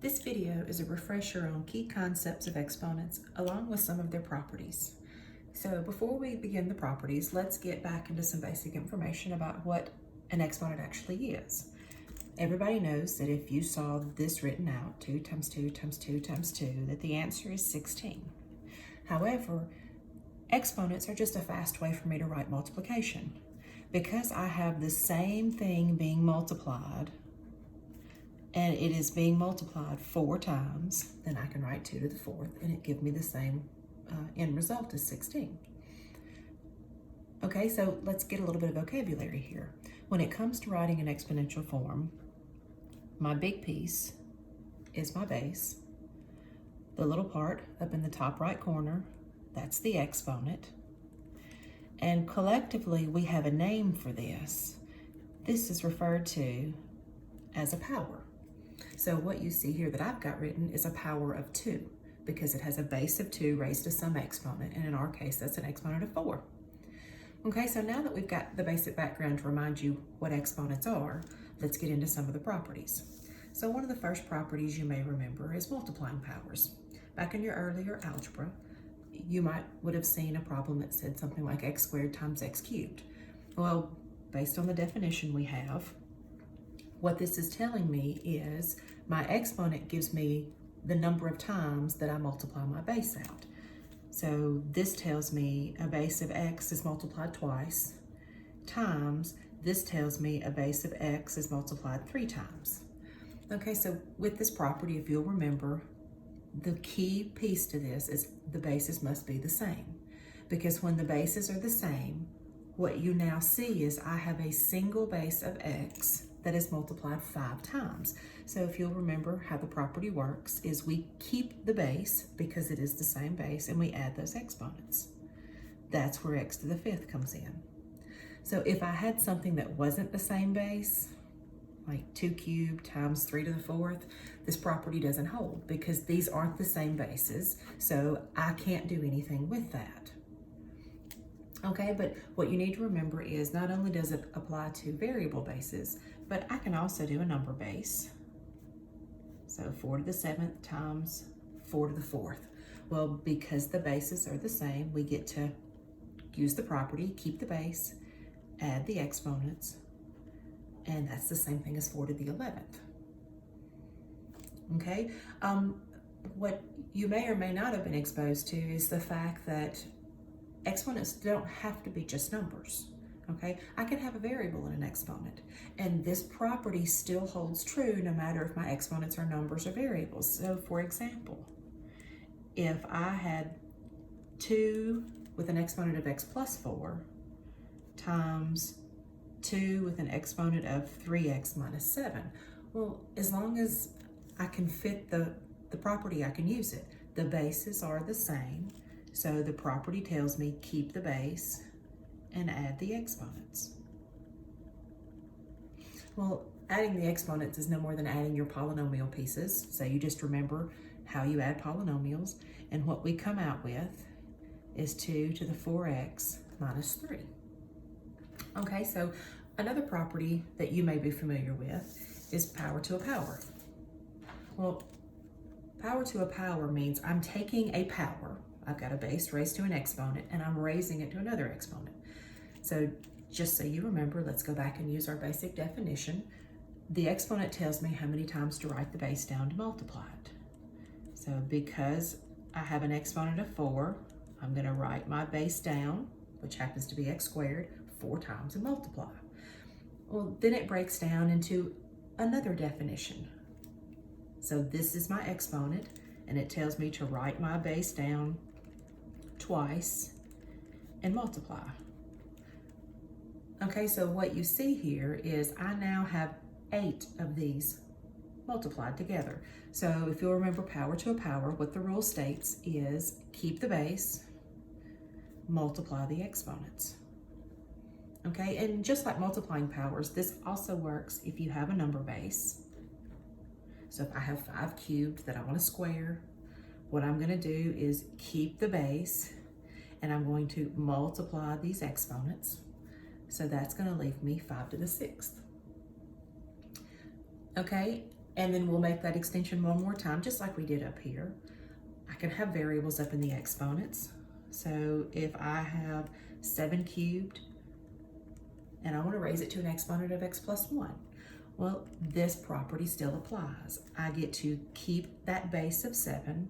This video is a refresher on key concepts of exponents along with some of their properties. So before we begin the properties, let's get back into some basic information about what an exponent actually is. Everybody knows that if you saw this written out, 2 times 2 times 2 times 2, that the answer is 16. However, exponents are just a fast way for me to write multiplication. Because I have the same thing being multiplied, and it is being multiplied 4 times, then I can write 2 to the 4th, and it gives me the same end result as 16. Okay, so let's get a little bit of vocabulary here. When it comes to writing an exponential form, my big piece is my base. The little part up in the top right corner, that's the exponent. And collectively, we have a name for this. This is referred to as a power. So what you see here that I've got written is a power of 2 because it has a base of 2 raised to some exponent, and in our case, that's an exponent of 4. Okay, so now that we've got the basic background to remind you what exponents are, let's get into some of the properties. So one of the first properties you may remember is multiplying powers. Back in your earlier algebra, you would have seen a problem that said something like x squared times x cubed. Well, based on the definition we have, what this is telling me is my exponent gives me the number of times that I multiply my base out. So this tells me a base of x is multiplied twice, times this tells me a base of x is multiplied 3 times. Okay, so with this property, if you'll remember, the key piece to this is the bases must be the same. Because when the bases are the same, what you now see is I have a single base of x that is multiplied 5 times. So if you'll remember how the property works is we keep the base because it is the same base and we add those exponents. That's where x to the 5th comes in. So if I had something that wasn't the same base, like 2 cubed times 3 to the 4th, this property doesn't hold because these aren't the same bases, so I can't do anything with that. Okay, but what you need to remember is not only does it apply to variable bases, but I can also do a number base. So 4 to the 7th times 4 to the 4th. Well, because the bases are the same, we get to use the property, keep the base, add the exponents, and that's the same thing as 4 to the 11th. Okay, what you may or may not have been exposed to is the fact that exponents don't have to be just numbers, okay? I can have a variable in an exponent, and this property still holds true no matter if my exponents are numbers or variables. So for example, if I had 2 with an exponent of x plus 4 times 2 with an exponent of 3x minus 7, well, as long as I can fit the property, I can use it. The bases are the same. So the property tells me keep the base and add the exponents. Well, adding the exponents is no more than adding your polynomial pieces. So you just remember how you add polynomials, and what we come out with is 2 to the 4x minus 3. Okay, so another property that you may be familiar with is power to a power. Well, power to a power means I'm taking a power, I've got a base raised to an exponent, and I'm raising it to another exponent. So just so you remember, let's go back and use our basic definition. The exponent tells me how many times to write the base down to multiply it. So because I have an exponent of 4, I'm going to write my base down, which happens to be x squared, 4 times and multiply. Well, then it breaks down into another definition. So this is my exponent, and it tells me to write my base down twice and multiply. Okay, so what you see here is I now have 8 of these multiplied together. So if you'll remember power to a power, what the rule states is keep the base, multiply the exponents. Okay, and just like multiplying powers, this also works if you have a number base. So if I have 5 cubed that I want to square, what I'm going to do is keep the base, and I'm going to multiply these exponents. So that's going to leave me 5 to the 6th. Okay, And then we'll make that extension one more time, just like we did up here. I can have variables up in the exponents. So if I have 7 cubed and I want to raise it to an exponent of x plus 1, well, this property still applies. I get to keep that base of 7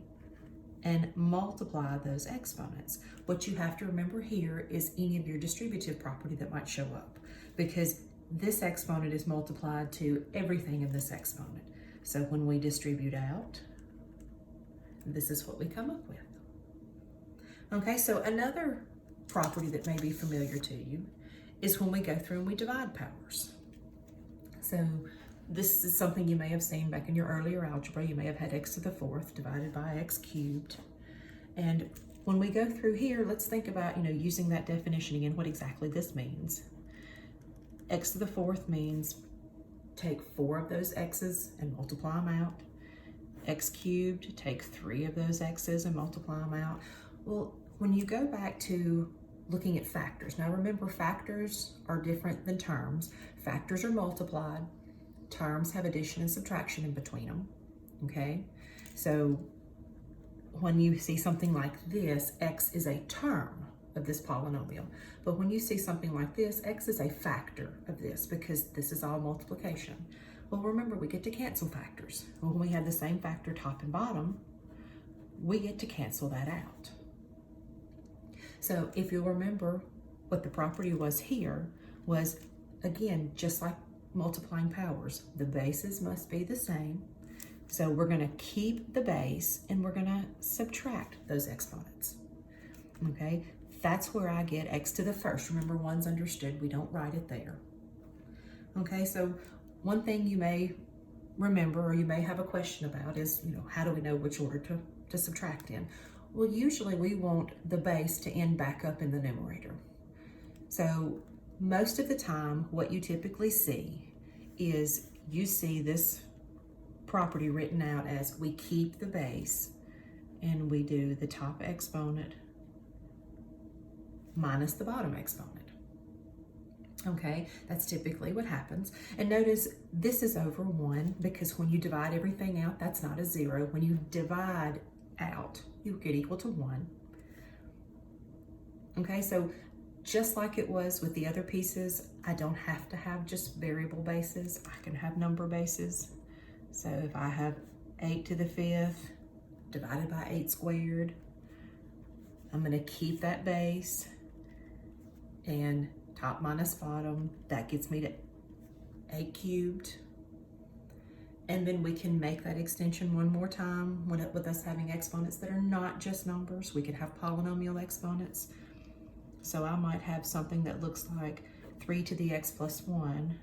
and multiply those exponents. What you have to remember here is any of your distributive property that might show up, because this exponent is multiplied to everything in this exponent. So when we distribute out, this is what we come up with. Okay, so another property that may be familiar to you is when we go through and we divide powers. So this is something you may have seen back in your earlier algebra. You may have had x to the 4th divided by x cubed. And when we go through here, let's think about, using that definition again, what exactly this means. X to the 4th means take 4 of those x's and multiply them out. X cubed, take 3 of those x's and multiply them out. Well, when you go back to looking at factors, now remember, factors are different than terms. Factors are multiplied. Terms have addition and subtraction in between them, okay? So when you see something like this, x is a term of this polynomial. But when you see something like this, x is a factor of this, because this is all multiplication. Well, remember, we get to cancel factors. When we have the same factor top and bottom, we get to cancel that out. So if you'll remember, what the property was here was, again, just like multiplying powers, the bases must be the same. So we're going to keep the base and we're going to subtract those exponents. Okay, that's where I get x to the 1st. Remember, 1's understood, we don't write it there. Okay, so one thing you may remember, or you may have a question about, is, how do we know which order to subtract in? Well, usually we want the base to end back up in the numerator. So most of the time, what you typically see is you see this property written out as we keep the base and we do the top exponent minus the bottom exponent. Okay, that's typically what happens. And notice this is over 1, because when you divide everything out, that's not a 0. When you divide out, you get equal to 1. Okay, so just like it was with the other pieces, I don't have to have just variable bases. I can have number bases. So if I have 8 to the 5th divided by 8 squared, I'm going to keep that base and top minus bottom. That gets me to 8 cubed. And then we can make that extension one more time with us having exponents that are not just numbers. We could have polynomial exponents. So I might have something that looks like 3 to the x plus 1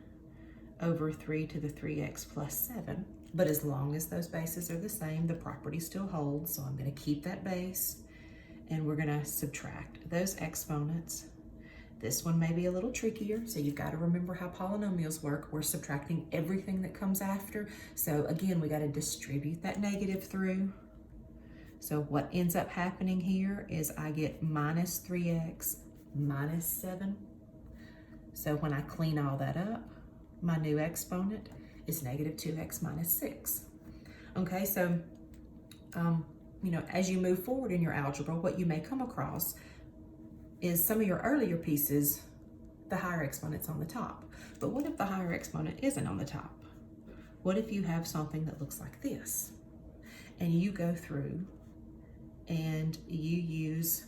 over 3 to the 3x plus 7. But as long as those bases are the same, the property still holds. So I'm going to keep that base and we're going to subtract those exponents. This one may be a little trickier, so you've got to remember how polynomials work. We're subtracting everything that comes after. So again, we got to distribute that negative through. So what ends up happening here is I get minus 3x minus 7. So when I clean all that up, my new exponent is negative 2x minus 6. Okay, so as you move forward in your algebra, what you may come across is some of your earlier pieces, the higher exponent's on the top. But what if the higher exponent isn't on the top? What if you have something that looks like this? And you go through and you use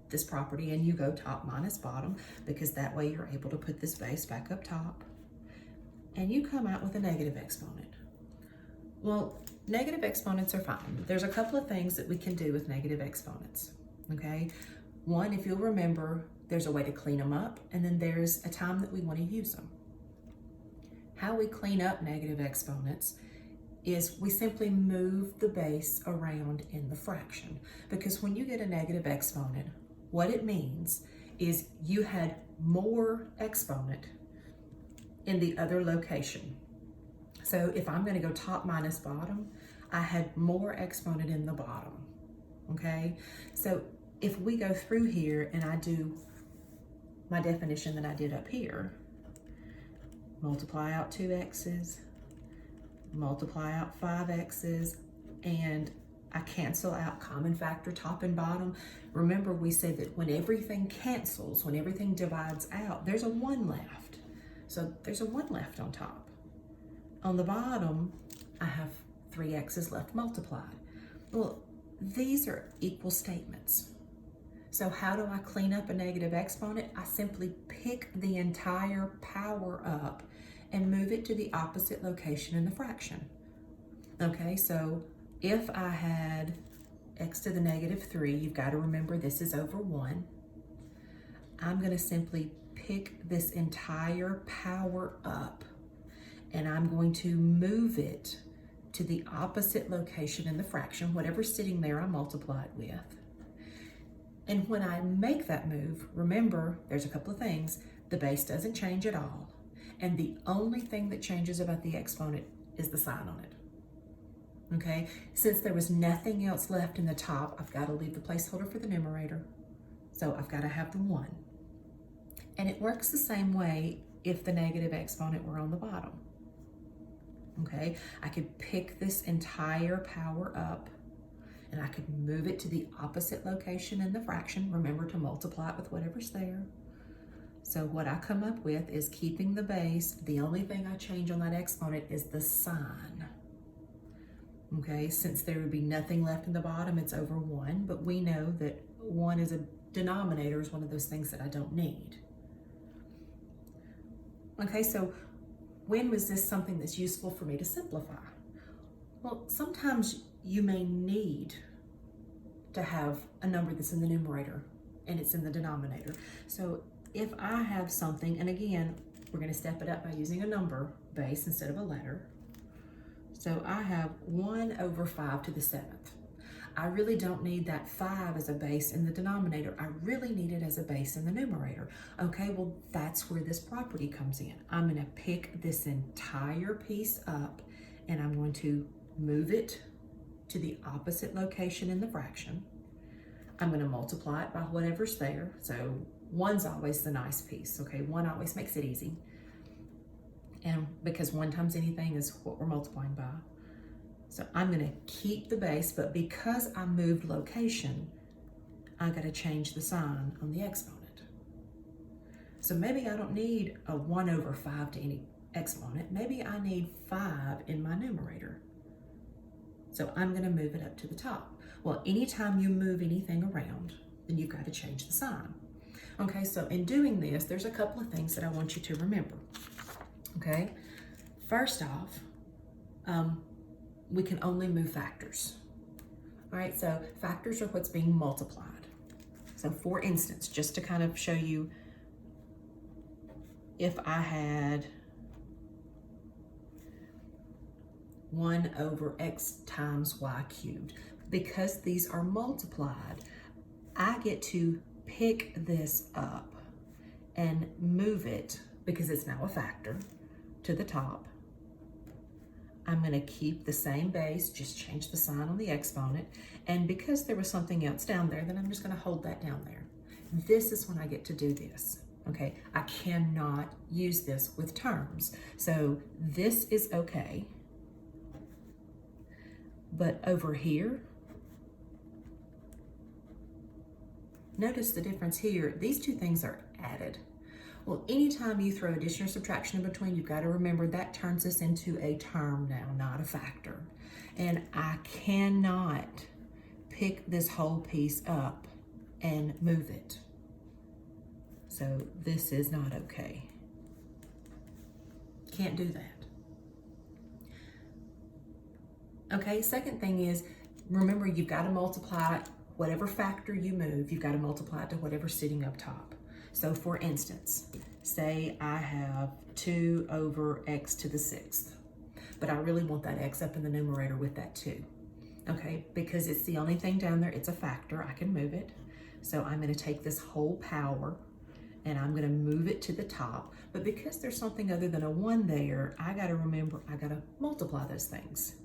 this property and you go top minus bottom, because that way you're able to put this base back up top. And you come out with a negative exponent. Well, negative exponents are fine. There's a couple of things that we can do with negative exponents, okay? One, if you'll remember, there's a way to clean them up, and then there's a time that we want to use them. How we clean up negative exponents is we simply move the base around in the fraction. Because when you get a negative exponent, what it means is you had more exponent in the other location. So if I'm going to go top minus bottom, I had more exponent in the bottom, okay? So if we go through here and I do my definition that I did up here, multiply out 2 x's, multiply out 5x's, and I cancel out common factor top and bottom. Remember, we said that when everything cancels, when everything divides out, there's a 1 left. So there's a 1 left on top. On the bottom, I have 3x's left multiplied. Well, these are equal statements. So how do I clean up a negative exponent? I simply pick the entire power up and move it to the opposite location in the fraction. Okay, so if I had x to the negative 3, you've got to remember this is over 1. I'm going to simply pick this entire power up and I'm going to move it to the opposite location in the fraction. Whatever's sitting there, I multiply it with. And when I make that move, remember, there's a couple of things. The base doesn't change at all. And the only thing that changes about the exponent is the sign on it. Okay, since there was nothing else left in the top, I've got to leave the placeholder for the numerator. So I've got to have the 1. And it works the same way if the negative exponent were on the bottom. Okay, I could pick this entire power up and I could move it to the opposite location in the fraction. Remember to multiply it with whatever's there. So what I come up with is keeping the base. The only thing I change on that exponent is the sign. Okay, since there would be nothing left in the bottom, it's over 1, but we know that 1 as a denominator is one of those things that I don't need. Okay, so when was this something that's useful for me to simplify? Well, sometimes you may need to have a number that's in the numerator and it's in the denominator. So if I have something, and again, we're going to step it up by using a number base instead of a letter. So I have 1 over 5 to the 7th. I really don't need that 5 as a base in the denominator. I really need it as a base in the numerator. Okay, well, that's where this property comes in. I'm going to pick this entire piece up and I'm going to move it to the opposite location in the fraction. I'm going to multiply it by whatever's there. So 1's always the nice piece. Okay, 1 always makes it easy. And because 1 times anything is what we're multiplying by. So I'm going to keep the base, but because I moved location, I got to change the sign on the exponent. So maybe I don't need a 1 over 5 to any exponent. Maybe I need 5 in my numerator. So I'm going to move it up to the top. Well, anytime you move anything around, then you've got to change the sign. Okay, so in doing this, there's a couple of things that I want you to remember. Okay, first off, we can only move factors. All right, so factors are what's being multiplied. So for instance, just to kind of show you, if I had 1 over x times y cubed, because these are multiplied, I get to pick this up and move it, because it's now a factor, to the top. I'm going to keep the same base, just change the sign on the exponent, and because there was something else down there, then I'm just going to hold that down there. This is when I get to do this. Okay, I cannot use this with terms. So this is okay. But over here, notice the difference here. These two things are added. Well, anytime you throw addition or subtraction in between, you've got to remember that turns this into a term now, not a factor. And I cannot pick this whole piece up and move it. So this is not okay. Can't do that. Okay, second thing is, remember you've got to multiply whatever factor you move, you've got to multiply it to whatever's sitting up top. So for instance, say I have 2 over x to the 6th, but I really want that x up in the numerator with that 2. Okay, because it's the only thing down there, it's a factor, I can move it. So I'm going to take this whole power and I'm going to move it to the top. But because there's something other than a 1 there, I got to remember I got to multiply those things.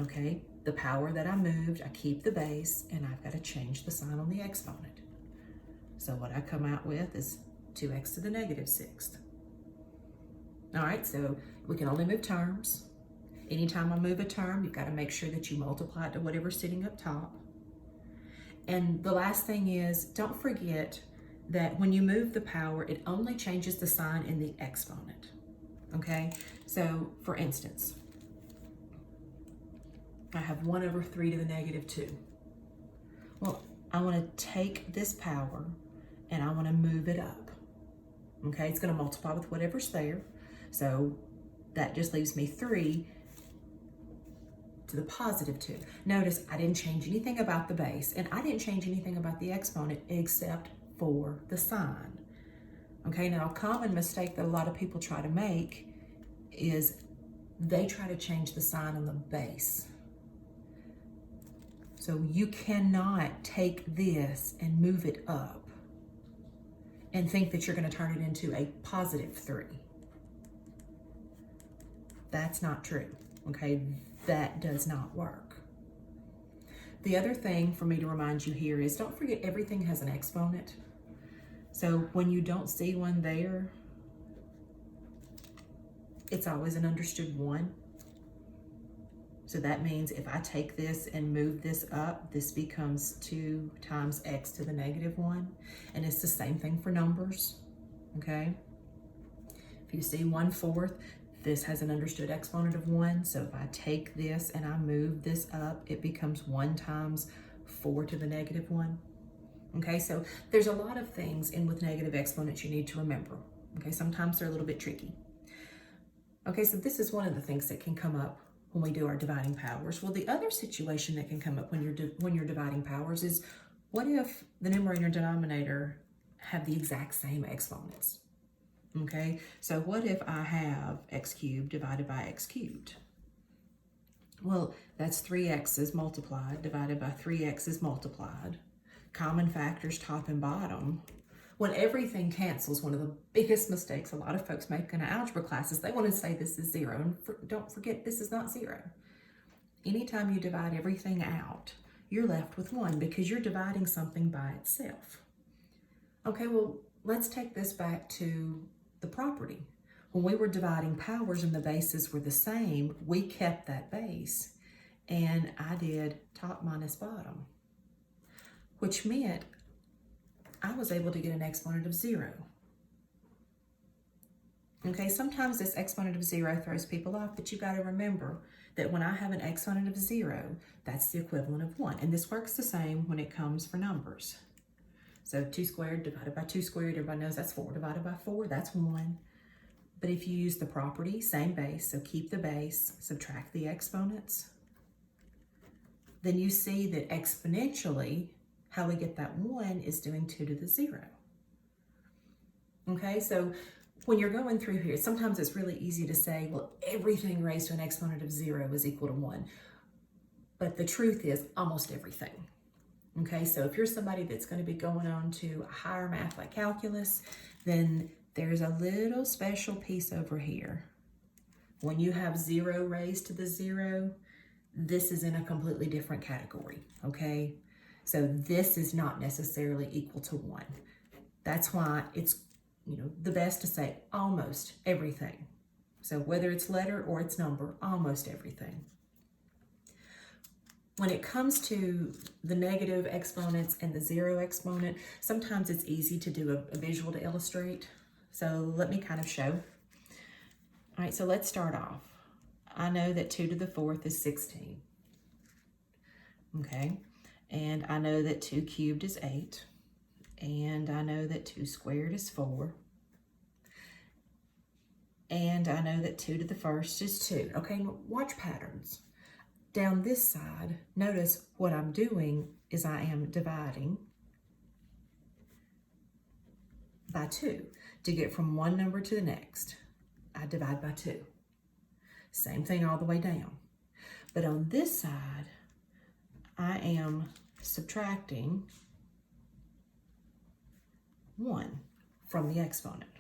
Okay, the power that I moved, I keep the base, and I've got to change the sign on the exponent. So what I come out with is 2x to the negative 6th. All right, so we can only move terms. Anytime I move a term, you've got to make sure that you multiply it to whatever's sitting up top. And the last thing is, don't forget that when you move the power, it only changes the sign in the exponent, okay? So, for instance, I have 1 over 3 to the negative 2. Well, I want to take this power and I want to move it up, okay? It's going to multiply with whatever's there. So that just leaves me 3 to the positive 2. Notice I didn't change anything about the base, and I didn't change anything about the exponent except for the sign. Okay, now a common mistake that a lot of people try to make is they try to change the sign on the base. So you cannot take this and move it up and think that you're going to turn it into a positive 3. That's not true, okay? That does not work. The other thing for me to remind you here is don't forget everything has an exponent. So when you don't see one there, it's always an understood 1. So that means if I take this and move this up, this becomes 2 times x to the negative 1. And it's the same thing for numbers, okay? If you see 1/4, this has an understood exponent of 1. So if I take this and I move this up, it becomes 1 times 4 to the negative 1. Okay, so there's a lot of things in with negative exponents you need to remember. Okay, sometimes they're a little bit tricky. Okay, so this is one of the things that can come up when we do our dividing powers. Well, the other situation that can come up when you're dividing powers is, what if the numerator and denominator have the exact same exponents? Okay, so what if I have x cubed divided by x cubed? Well, that's 3x's multiplied divided by 3x's multiplied. Common factors top and bottom. When everything cancels, one of the biggest mistakes a lot of folks make in algebra classes, they want to say this is 0. And don't forget, this is not 0. Anytime you divide everything out, you're left with 1 because you're dividing something by itself. Okay, well, let's take this back to the property. When we were dividing powers and the bases were the same, we kept that base. And I did top minus bottom, which meant I was able to get an exponent of 0. Okay, sometimes this exponent of 0 throws people off, but you got to remember that when I have an exponent of 0, that's the equivalent of 1. And this works the same when it comes for numbers. So 2 squared divided by 2 squared, everybody knows that's 4 divided by 4, that's 1. But if you use the property, same base, so keep the base, subtract the exponents, then you see that exponentially, how we get that 1 is doing 2 to the 0. Okay, so when you're going through here, sometimes it's really easy to say, well, everything raised to an exponent of 0 is equal to 1. But the truth is almost everything. Okay, so if you're somebody that's going to be going on to a higher math like calculus, then there's a little special piece over here. When you have 0 raised to the 0, this is in a completely different category, okay? So this is not necessarily equal to 1. That's why it's, the best to say almost everything. So whether it's letter or it's number, almost everything. When it comes to the negative exponents and the 0 exponent, sometimes it's easy to do a visual to illustrate. So let me kind of show. All right, so let's start off. I know that 2 to the 4th is 16. Okay, and I know that 2 cubed is 8. And I know that 2 squared is 4. And I know that 2 to the 1st is 2. Okay, watch patterns. Down this side, notice what I'm doing is I am dividing by 2 to get from one number to the next. I divide by 2. Same thing all the way down. But on this side, I am subtracting 1 from the exponent.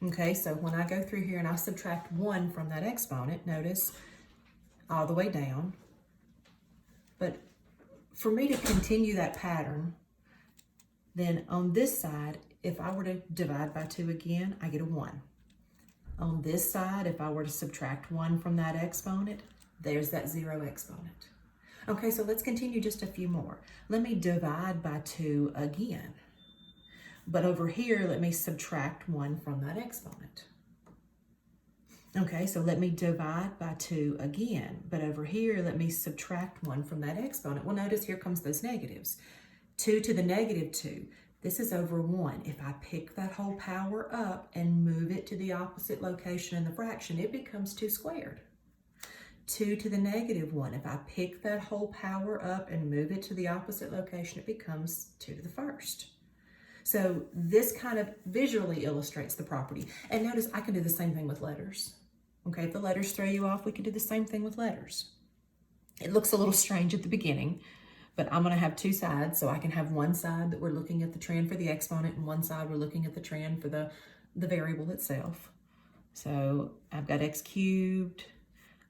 Okay, so when I go through here and I subtract 1 from that exponent, notice all the way down. But for me to continue that pattern, then on this side, if I were to divide by 2 again, I get a 1. On this side, if I were to subtract 1 from that exponent, there's that 0 exponent. Okay, so let's continue just a few more. Let me divide by 2 again. But over here, let me subtract 1 from that exponent. Okay, so let me divide by 2 again. But over here, let me subtract 1 from that exponent. Well, notice here comes those negatives. 2 to the negative 2. This is over 1. If I pick that whole power up and move it to the opposite location in the fraction, it becomes 2 squared. 2 to the negative 1. If I pick that whole power up and move it to the opposite location, it becomes 2 to the first. So this kind of visually illustrates the property. And notice I can do the same thing with letters. Okay, if the letters throw you off, we can do the same thing with letters. It looks a little strange at the beginning, but I'm going to have 2 sides, so I can have one side that we're looking at the trend for the exponent and one side we're looking at the trend for the variable itself. So I've got x cubed,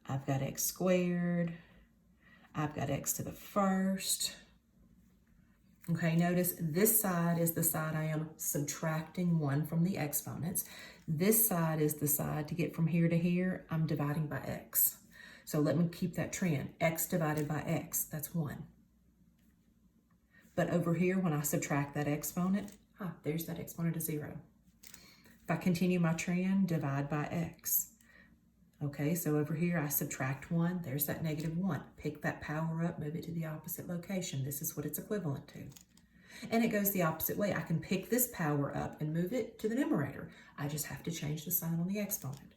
I've got x squared, I've got x to the first. Okay, notice this side is the side I am subtracting 1 from the exponents. This side is the side to get from here to here, I'm dividing by x. So let me keep that trend. X divided by x, that's 1. But over here, when I subtract that exponent, there's that exponent of 0. If I continue my trend, divide by x. Okay, so over here, I subtract 1. There's that negative 1. Pick that power up, move it to the opposite location. This is what it's equivalent to. And it goes the opposite way. I can pick this power up and move it to the numerator. I just have to change the sign on the exponent.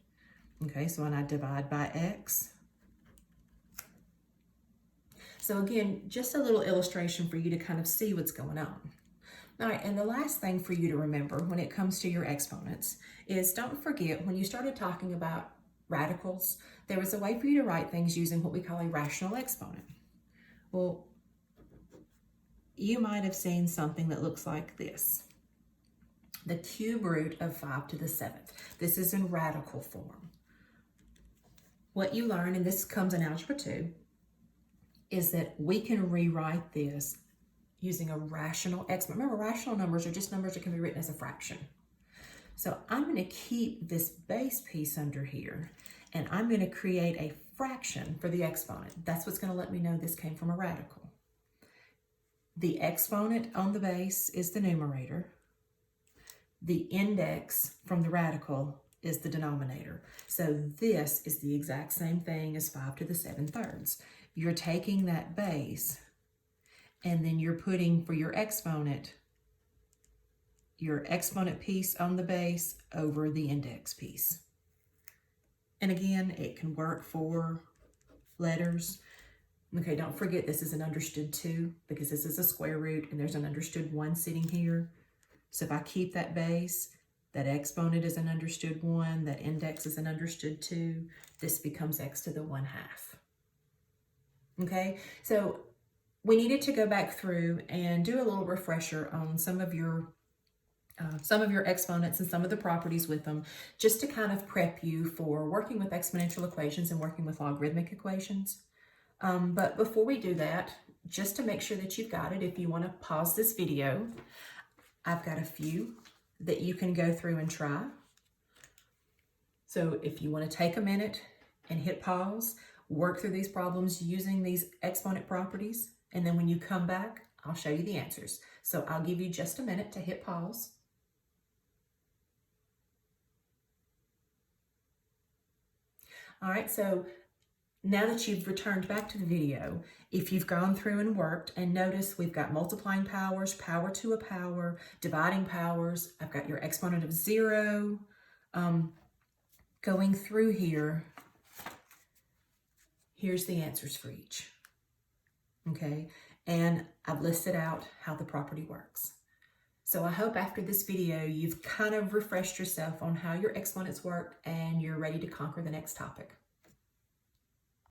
Okay, so when I divide by x. So again, just a little illustration for you to kind of see what's going on. All right, and the last thing for you to remember when it comes to your exponents is don't forget when you started talking about radicals, there was a way for you to write things using what we call a rational exponent. Well, you might have seen something that looks like this. The cube root of 5 to the 7th. This is in radical form. What you learn, and this comes in Algebra 2, is that we can rewrite this using a rational exponent. Remember, rational numbers are just numbers that can be written as a fraction. So I'm going to keep this base piece under here, and I'm going to create a fraction for the exponent. That's what's going to let me know this came from a radical. The exponent on the base is the numerator. The index from the radical is the denominator. So this is the exact same thing as 5 to the 7/3. You're taking that base, and then you're putting for your exponent piece on the base over the index piece. And again, it can work for letters. Okay, don't forget this is an understood 2 because this is a square root and there's an understood 1 sitting here. So if I keep that base, that exponent is an understood 1, that index is an understood 2, this becomes x to the 1/2. Okay, so we needed to go back through and do a little refresher on some of your exponents and some of the properties with them, just to kind of prep you for working with exponential equations and working with logarithmic equations. But before we do that, just to make sure that you've got it, if you want to pause this video, I've got a few that you can go through and try. So if you want to take a minute and hit pause, work through these problems using these exponent properties, and then when you come back, I'll show you the answers. So I'll give you just a minute to hit pause. All right, so now that you've returned back to the video, if you've gone through and worked and notice we've got multiplying powers, power to a power, dividing powers, I've got your exponent of 0, going through here, here's the answers for each, okay? And I've listed out how the property works. So I hope after this video, you've kind of refreshed yourself on how your exponents work and you're ready to conquer the next topic.